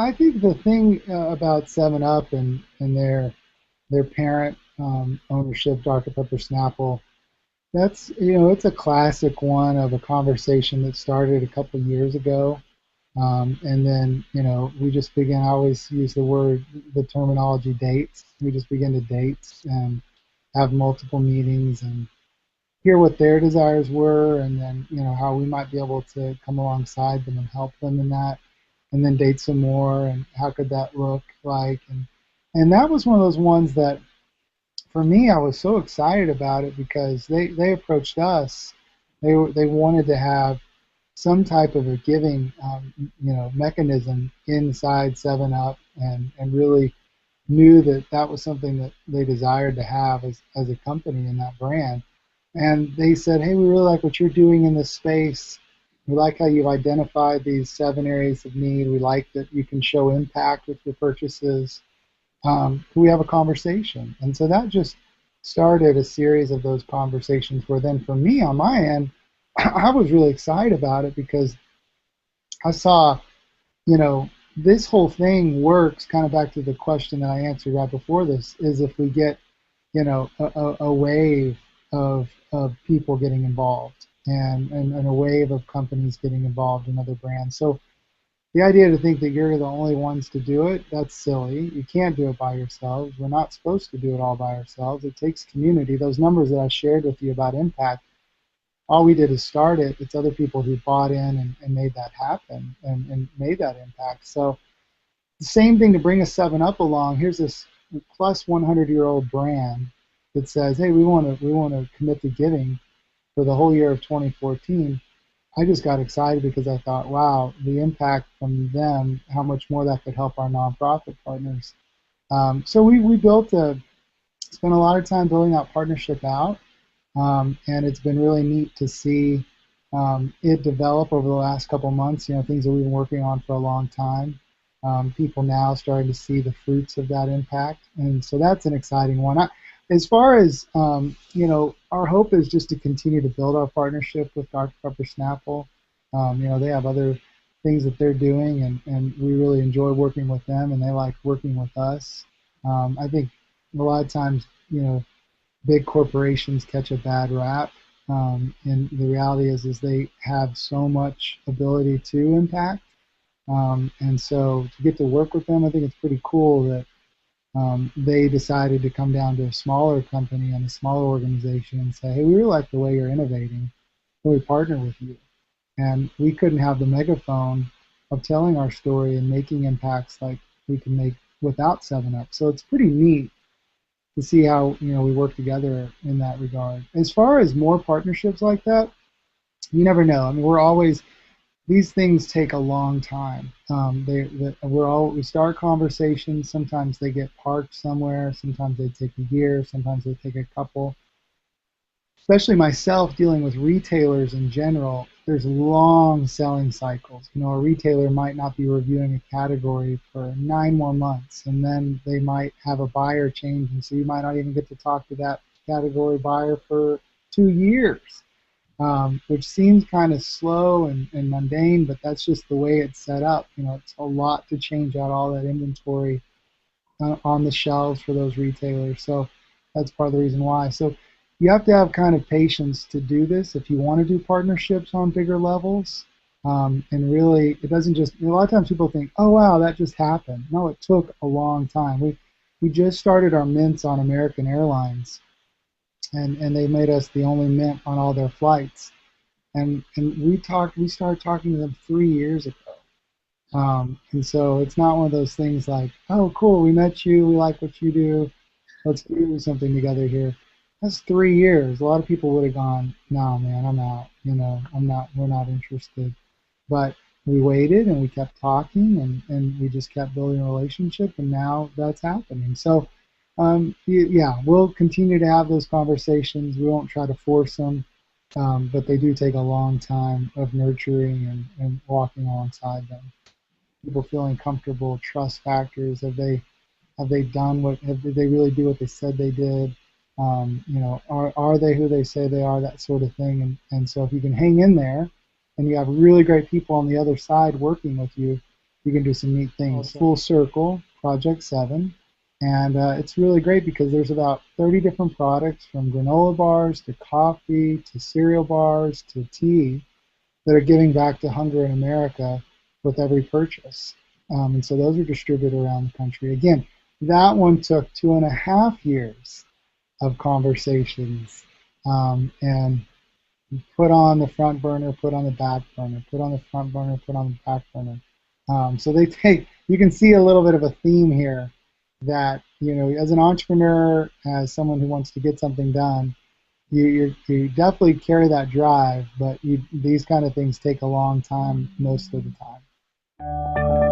I think the thing about Seven Up and their parent ownership, Dr. Pepper Snapple, that's, it's a classic one of a conversation that started a couple of years ago. And then, we just began, I always use the terminology dates. We just begin to date and have multiple meetings and hear what their desires were, and then, how we might be able to come alongside them and help them in that, and then date some more, and how could that look like. And that was one of those ones that, for me, I was so excited about it because they approached us. They wanted to have some type of a giving mechanism inside Seven Up, and really knew that that was something that they desired to have as a company and that brand. And they said, hey, we really like what you're doing in this space. We like how you've identified these 7 areas of need. We like that you can show impact with your purchases. Can we have a conversation? And so that just started a series of those conversations where then for me on my end, I was really excited about it because I saw, this whole thing works kind of back to the question that I answered right before this, is if we get, a wave of people getting involved, and a wave of companies getting involved in other brands. So the idea to think that you're the only ones to do it, that's silly. You can't do it by yourselves. We're not supposed to do it all by ourselves. It takes community. Those numbers that I shared with you about impact, all we did is start it. It's other people who bought in and made that happen, and made that impact. So the same thing to bring a 7-Up along. Here's this plus 100-year-old brand that says, hey, we want to commit to giving for the whole year of 2014. I just got excited because I thought, wow, the impact from them, how much more that could help our nonprofit partners. So we spent a lot of time building that partnership out, and it's been really neat to see it develop over the last couple months. Things that we've been working on for a long time. People now starting to see the fruits of that impact, and so that's an exciting one. As far as, our hope is just to continue to build our partnership with Dr. Pepper Snapple. They have other things that they're doing, and we really enjoy working with them, and they like working with us. I think a lot of times, big corporations catch a bad rap, and the reality is they have so much ability to impact. And so to get to work with them, I think it's pretty cool that they decided to come down to a smaller company and a smaller organization and say, hey, we really like the way you're innovating. Can we partner with you? And we couldn't have the megaphone of telling our story and making impacts like we can make without 7-Up. So it's pretty neat to see how we work together in that regard. As far as more partnerships like that, you never know. I mean, these things take a long time. We start conversations. Sometimes they get parked somewhere. Sometimes they take a year. Sometimes they take a couple. Especially myself dealing with retailers in general, there's long selling cycles. A retailer might not be reviewing a category for 9 more months, and then they might have a buyer change, and so you might not even get to talk to that category buyer for 2 years. Which seems kind of slow and mundane, but that's just the way it's set up. It's a lot to change out all that inventory on the shelves for those retailers. So that's part of the reason why. So you have to have kind of patience to do this if you want to do partnerships on bigger levels. And really, it doesn't just, a lot of times people think, oh, wow, that just happened. No, it took a long time. We just started our mints on American Airlines. And they made us the only mint on all their flights. And we started talking to them 3 years ago. And so it's not one of those things like, oh, cool, we met you, we like what you do, let's do something together here. That's 3 years. A lot of people would have gone, no, man, I'm out. We're not interested. But we waited and we kept talking, and we just kept building a relationship, and now that's happening. So yeah, we'll continue to have those conversations. We won't try to force them, but they do take a long time of nurturing and walking alongside them. People feeling comfortable, trust factors. Have they done did they really do what they said they did? Are they who they say they are? That sort of thing. And so if you can hang in there, and you have really great people on the other side working with you, you can do some neat things. Awesome. Full Circle, Project 7. And it's really great because there's about 30 different products from granola bars to coffee to cereal bars to tea that are giving back to hunger in America with every purchase. And so those are distributed around the country. Again, that one took 2.5 years of conversations and put on the front burner, put on the back burner, put on the front burner, put on the back burner. So they take, you can see a little bit of a theme here that, as an entrepreneur, as someone who wants to get something done, you definitely carry that drive, but these kind of things take a long time most of the time.